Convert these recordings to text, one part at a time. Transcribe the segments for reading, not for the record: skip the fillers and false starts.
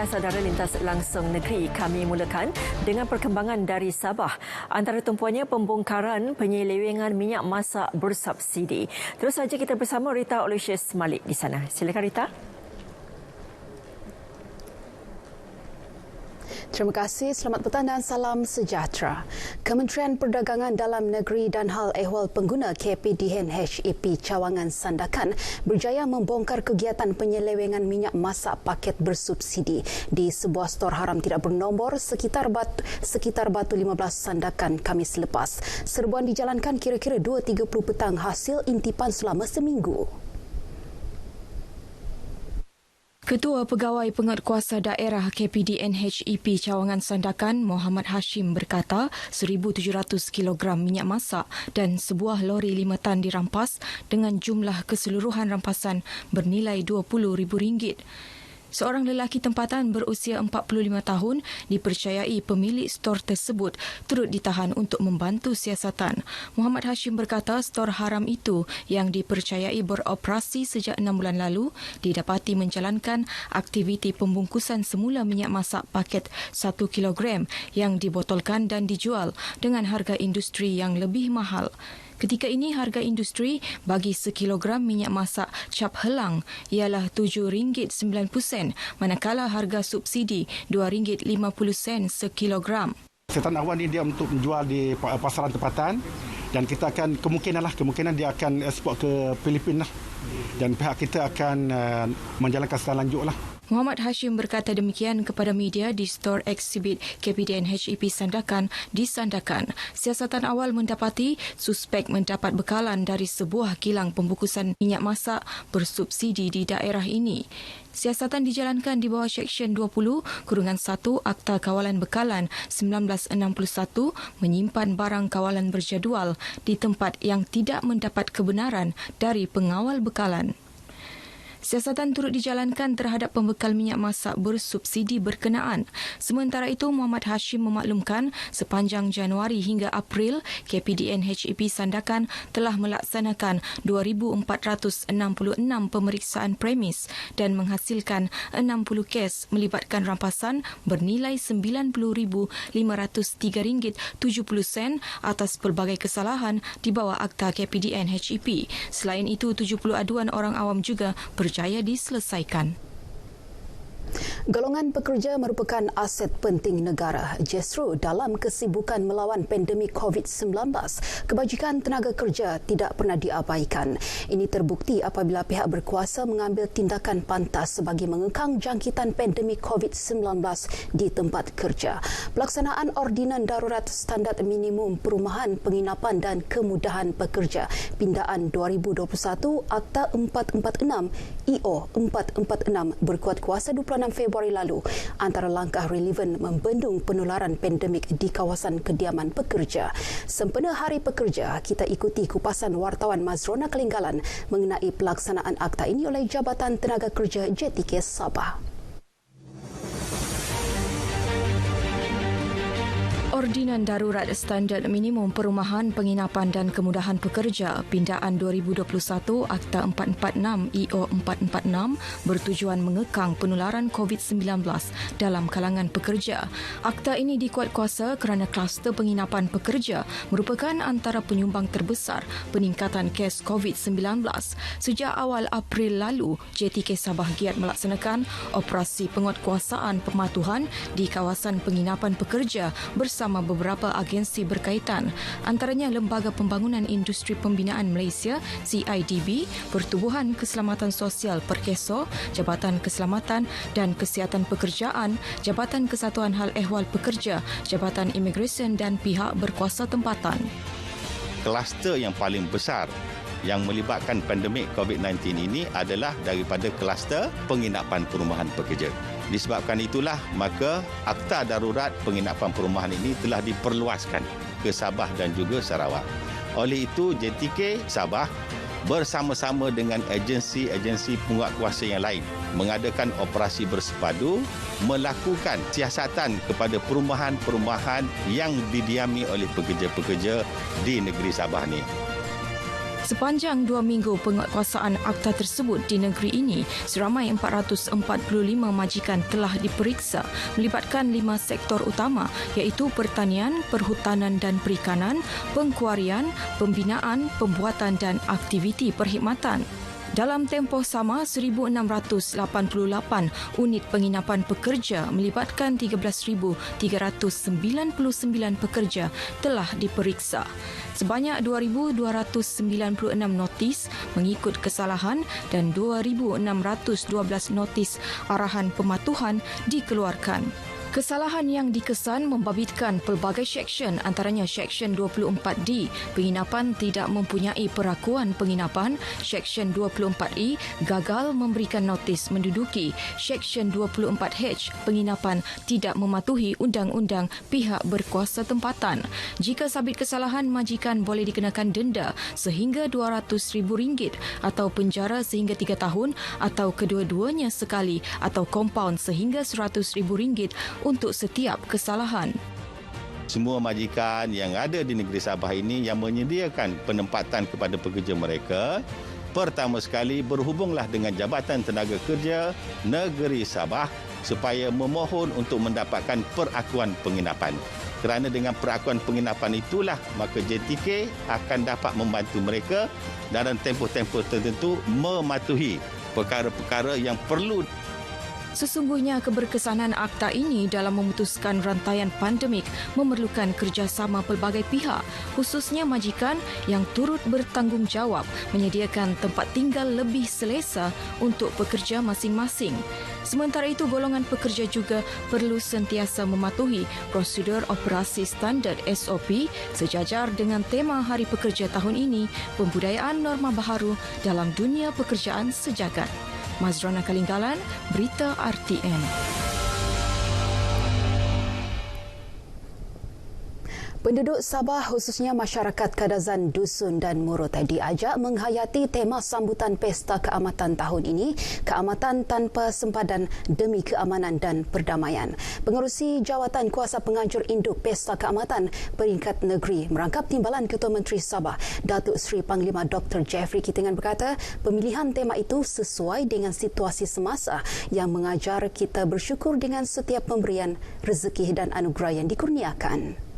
Baiklah saudara, lintas langsung negeri kami mulakan dengan perkembangan dari Sabah. Antara tumpuannya pembongkaran penyelewengan minyak masak bersubsidi. Terus saja kita bersama Rita Olusius Malik di sana. Silakan Rita. Terima kasih, selamat petang dan salam sejahtera. Kementerian Perdagangan Dalam Negeri dan Hal Ehwal Pengguna KPDN HEP Cawangan Sandakan berjaya membongkar kegiatan penyelewengan minyak masak paket bersubsidi di sebuah stor haram tidak bernombor sekitar Batu 15 Sandakan Khamis lepas. Serbuan dijalankan kira-kira 2.30 petang hasil intipan selama seminggu. Ketua Pegawai Penguatkuasa Daerah KPDN HEP Cawangan Sandakan, Muhammad Hashim berkata 1,700 kg minyak masak dan sebuah lori 5 tan dirampas dengan jumlah keseluruhan rampasan bernilai RM20,000. Seorang lelaki tempatan berusia 45 tahun dipercayai pemilik stor tersebut turut ditahan untuk membantu siasatan. Muhammad Hashim berkata stor haram itu yang dipercayai beroperasi sejak 6 bulan lalu didapati menjalankan aktiviti pembungkusan semula minyak masak paket 1 kg yang dibotolkan dan dijual dengan harga industri yang lebih mahal. Ketika ini harga industri bagi sekilogram minyak masak cap helang ialah RM7.90 manakala harga subsidi RM2.50 sekilogram. Siasatan awal ini dia untuk menjual di pasaran tempatan dan kita akan kemungkinan dia akan ekspor ke Filipina dan pihak kita akan menjalankan secara lanjutlah. Muhammad Hashim berkata demikian kepada media di stor eksibit KPDN HEP Sandakan di Sandakan. Siasatan awal mendapati suspek mendapat bekalan dari sebuah kilang pembungkusan minyak masak bersubsidi di daerah ini. Siasatan dijalankan di bawah Seksyen 20-1 Akta Kawalan Bekalan 1961 menyimpan barang kawalan berjadual di tempat yang tidak mendapat kebenaran dari pengawal bekalan. Siasatan turut dijalankan terhadap pembekal minyak masak bersubsidi berkenaan. Sementara itu, Muhammad Hashim memaklumkan sepanjang Januari hingga April, KPDN HEP Sandakan telah melaksanakan 2,466 pemeriksaan premis dan menghasilkan 60 kes melibatkan rampasan bernilai RM90,503.70 atas pelbagai kesalahan di bawah Akta KPDN HEP. Selain itu, 70 aduan orang awam juga berjaya diselesaikan. Golongan pekerja merupakan aset penting negara. Justru dalam kesibukan melawan pandemik COVID-19, kebajikan tenaga kerja tidak pernah diabaikan. Ini terbukti apabila pihak berkuasa mengambil tindakan pantas bagi mengekang jangkitan pandemik COVID-19 di tempat kerja. Pelaksanaan Ordinan Darurat Standard Minimum Perumahan Penginapan dan Kemudahan Pekerja Pindaan 2021 Akta 446 IO 446 berkuat kuasa 26 Februari lalu antara langkah relevan membendung penularan pandemik di kawasan kediaman pekerja. Sempena Hari Pekerja, kita ikuti kupasan wartawan Mazrona Kelinggalan mengenai pelaksanaan akta ini oleh Jabatan Tenaga Kerja JTK Sabah. Ordinan Darurat Standard Minimum Perumahan Penginapan dan Kemudahan Pekerja Pindaan 2021 Akta 446 IO 446 bertujuan mengekang penularan COVID-19 dalam kalangan pekerja. Akta ini dikuatkuasa kerana kluster penginapan pekerja merupakan antara penyumbang terbesar peningkatan kes COVID-19. Sejak awal April lalu, JTK Sabah giat melaksanakan operasi penguatkuasaan pematuhan di kawasan penginapan pekerja bersama beberapa agensi berkaitan, antaranya Lembaga Pembangunan Industri Pembinaan Malaysia CIDB, Pertubuhan Keselamatan Sosial Perkeso, Jabatan Keselamatan dan Kesihatan Pekerjaan, Jabatan Kesatuan Hal Ehwal Pekerja, Jabatan Imigresen dan pihak berkuasa tempatan. Kluster yang paling besar yang melibatkan pandemik COVID-19 ini adalah daripada kluster penginapan perumahan pekerja. Disebabkan itulah, maka Akta Darurat Penginapan Perumahan ini telah diperluaskan ke Sabah dan juga Sarawak. Oleh itu, JTK Sabah bersama-sama dengan agensi-agensi penguatkuasa yang lain mengadakan operasi bersepadu melakukan siasatan kepada perumahan-perumahan yang didiami oleh pekerja-pekerja di negeri Sabah ini. Sepanjang 2 minggu penguatkuasaan akta tersebut di negeri ini, seramai 445 majikan telah diperiksa melibatkan 5 sektor utama iaitu pertanian, perhutanan dan perikanan, pengkuarian, pembinaan, pembuatan dan aktiviti perkhidmatan. Dalam tempoh sama, 1,688 unit penginapan pekerja melibatkan 13,399 pekerja telah diperiksa. Sebanyak 2,296 notis mengikut kesalahan dan 2,612 notis arahan pematuhan dikeluarkan. Kesalahan yang dikesan membabitkan pelbagai seksyen antaranya Seksyen 24D, penginapan tidak mempunyai perakuan penginapan, Seksyen 24E, gagal memberikan notis menduduki, Seksyen 24H, penginapan tidak mematuhi undang-undang pihak berkuasa tempatan. Jika sabit kesalahan, majikan boleh dikenakan denda sehingga RM200,000 atau penjara sehingga 3 tahun atau kedua-duanya sekali atau kompaun sehingga RM100,000 untuk setiap kesalahan. Semua majikan yang ada di negeri Sabah ini yang menyediakan penempatan kepada pekerja mereka, pertama sekali berhubunglah dengan Jabatan Tenaga Kerja Negeri Sabah supaya memohon untuk mendapatkan perakuan penginapan. Kerana dengan perakuan penginapan itulah maka JTK akan dapat membantu mereka dalam tempoh-tempoh tertentu mematuhi perkara-perkara yang perlu. Sesungguhnya keberkesanan akta ini dalam memutuskan rantaian pandemik memerlukan kerjasama pelbagai pihak, khususnya majikan yang turut bertanggungjawab menyediakan tempat tinggal lebih selesa untuk pekerja masing-masing. Sementara itu, golongan pekerja juga perlu sentiasa mematuhi prosedur operasi standard SOP sejajar dengan tema Hari Pekerja tahun ini, pembudayaan norma baharu dalam dunia pekerjaan sejagat. Mazrana Kalinggalan, Berita RTN. Penduduk Sabah khususnya masyarakat Kadazan, Dusun dan Murut diajak menghayati tema sambutan Pesta Keamatan tahun ini, Keamatan Tanpa Sempadan Demi Keamanan dan Perdamaian. Pengerusi Jawatan Kuasa Penganjur Induk Pesta Keamatan Peringkat Negeri merangkap timbalan Ketua Menteri Sabah, Datuk Seri Panglima Dr. Jeffrey Kitingan berkata, pemilihan tema itu sesuai dengan situasi semasa yang mengajar kita bersyukur dengan setiap pemberian rezeki dan anugerah yang dikurniakan.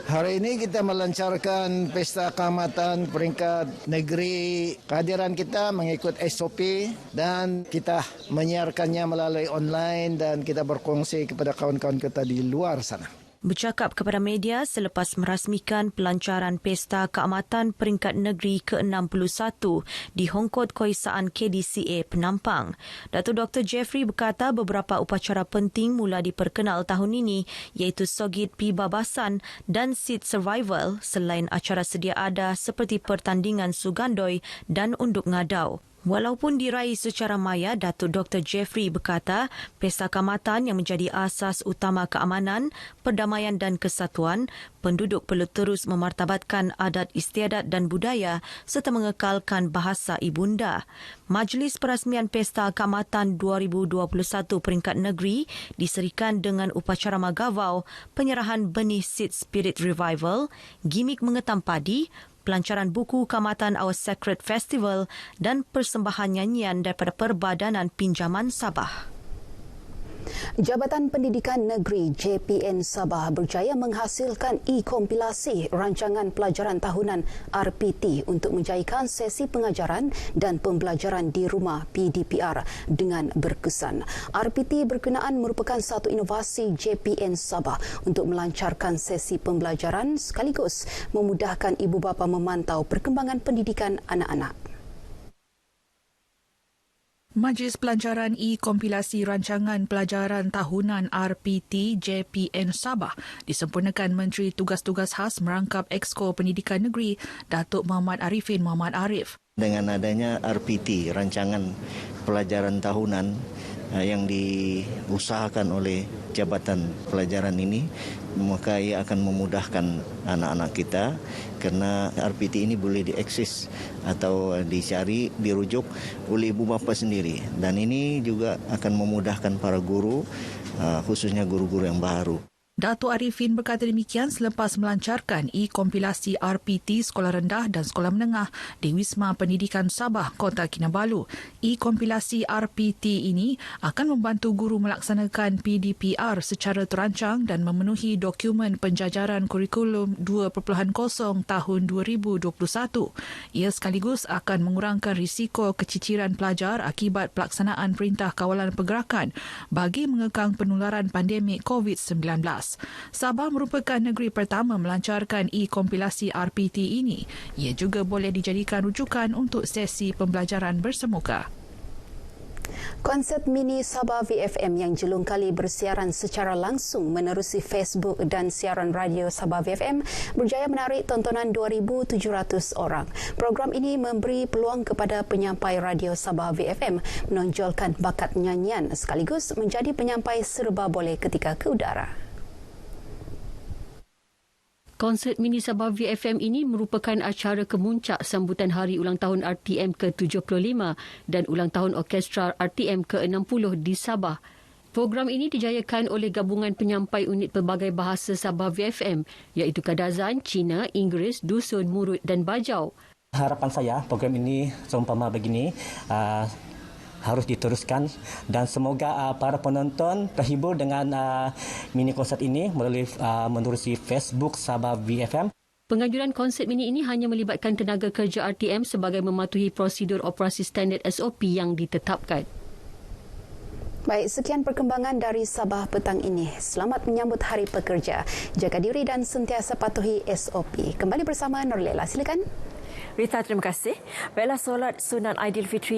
Hari ini kita melancarkan Pesta Keamatan Peringkat Negeri. Kehadiran kita mengikut SOP dan kita menyiarkannya melalui online dan kita berkongsi kepada kawan-kawan kita di luar sana. Bercakap kepada media selepas merasmikan pelancaran Pesta Keamatan Peringkat Negeri ke-61 di Hongkod Koisaan KDCA Penampang, Datuk Dr. Jeffrey berkata beberapa upacara penting mula diperkenal tahun ini iaitu Sogit Pibabasan dan Seed Survival selain acara sedia ada seperti pertandingan Sugandoi dan Unduk Ngadau. Walaupun diraih secara maya, Datuk Dr. Jeffrey berkata Pesta Keamatan yang menjadi asas utama keamanan, perdamaian dan kesatuan, penduduk perlu terus memartabatkan adat istiadat dan budaya serta mengekalkan bahasa ibunda. Majlis Perasmian Pesta Keamatan 2021 Peringkat Negeri diserikan dengan upacara magavau, penyerahan benih Seed Spirit Revival, gimik mengetam padi, pelancaran buku Keamatan Our Sacred Festival dan persembahan nyanyian daripada Perbadanan Pinjaman Sabah. Jabatan Pendidikan Negeri JPN Sabah berjaya menghasilkan e-kompilasi rancangan pelajaran tahunan RPT untuk menjayakan sesi pengajaran dan pembelajaran di rumah PDPR dengan berkesan. RPT berkenaan merupakan satu inovasi JPN Sabah untuk melancarkan sesi pembelajaran sekaligus memudahkan ibu bapa memantau perkembangan pendidikan anak-anak. Majlis Pelancaran E-Kompilasi Rancangan Pelajaran Tahunan RPT JPN Sabah disempurnakan Menteri Tugas-Tugas Khas Merangkap Exco Pendidikan Negeri Datuk Muhammad Arifin Muhammad Arif. Dengan adanya RPT, Rancangan Pelajaran Tahunan yang diusahakan oleh Jabatan Pelajaran ini, maka ia akan memudahkan anak-anak kita kerana RPT ini boleh diakses atau dicari, dirujuk oleh ibu bapa sendiri. Dan ini juga akan memudahkan para guru, khususnya guru-guru yang baru. Datuk Arifin berkata demikian selepas melancarkan e-kompilasi RPT Sekolah Rendah dan Sekolah Menengah di Wisma Pendidikan Sabah, Kota Kinabalu. E-kompilasi RPT ini akan membantu guru melaksanakan PDPR secara terancang dan memenuhi dokumen penjajaran kurikulum 2.0 tahun 2021. Ia sekaligus akan mengurangkan risiko keciciran pelajar akibat pelaksanaan Perintah Kawalan Pergerakan bagi mengekang penularan pandemik COVID-19. Sabah merupakan negeri pertama melancarkan e-kompilasi RPT ini. Ia juga boleh dijadikan rujukan untuk sesi pembelajaran bersemuka. Konsert mini Sabah VFM yang jelung kali bersiaran secara langsung menerusi Facebook dan siaran radio Sabah VFM berjaya menarik tontonan 2,700 orang. Program ini memberi peluang kepada penyampai radio Sabah VFM menonjolkan bakat nyanyian sekaligus menjadi penyampai serba boleh ketika ke udara. Konsert mini Sabah VFM ini merupakan acara kemuncak sambutan hari ulang tahun RTM ke-75 dan ulang tahun orkestra RTM ke-60 di Sabah. Program ini dijayakan oleh gabungan penyampai unit pelbagai bahasa Sabah VFM iaitu Kadazan, Cina, Inggeris, Dusun, Murut dan Bajau. Harapan saya program ini seumpama begini harus diteruskan dan semoga para penonton terhibur dengan mini konsert ini menerusi Facebook Sabah VFM. Penganjuran konsert mini ini hanya melibatkan tenaga kerja RTM sebagai mematuhi prosedur operasi standard SOP yang ditetapkan. Baik, sekian perkembangan dari Sabah petang ini. Selamat menyambut Hari Pekerja. Jaga diri dan sentiasa patuhi SOP. Kembali bersama Norlela, silakan. Rita, terima kasih. Baiklah, solat Sunan Aidilfitri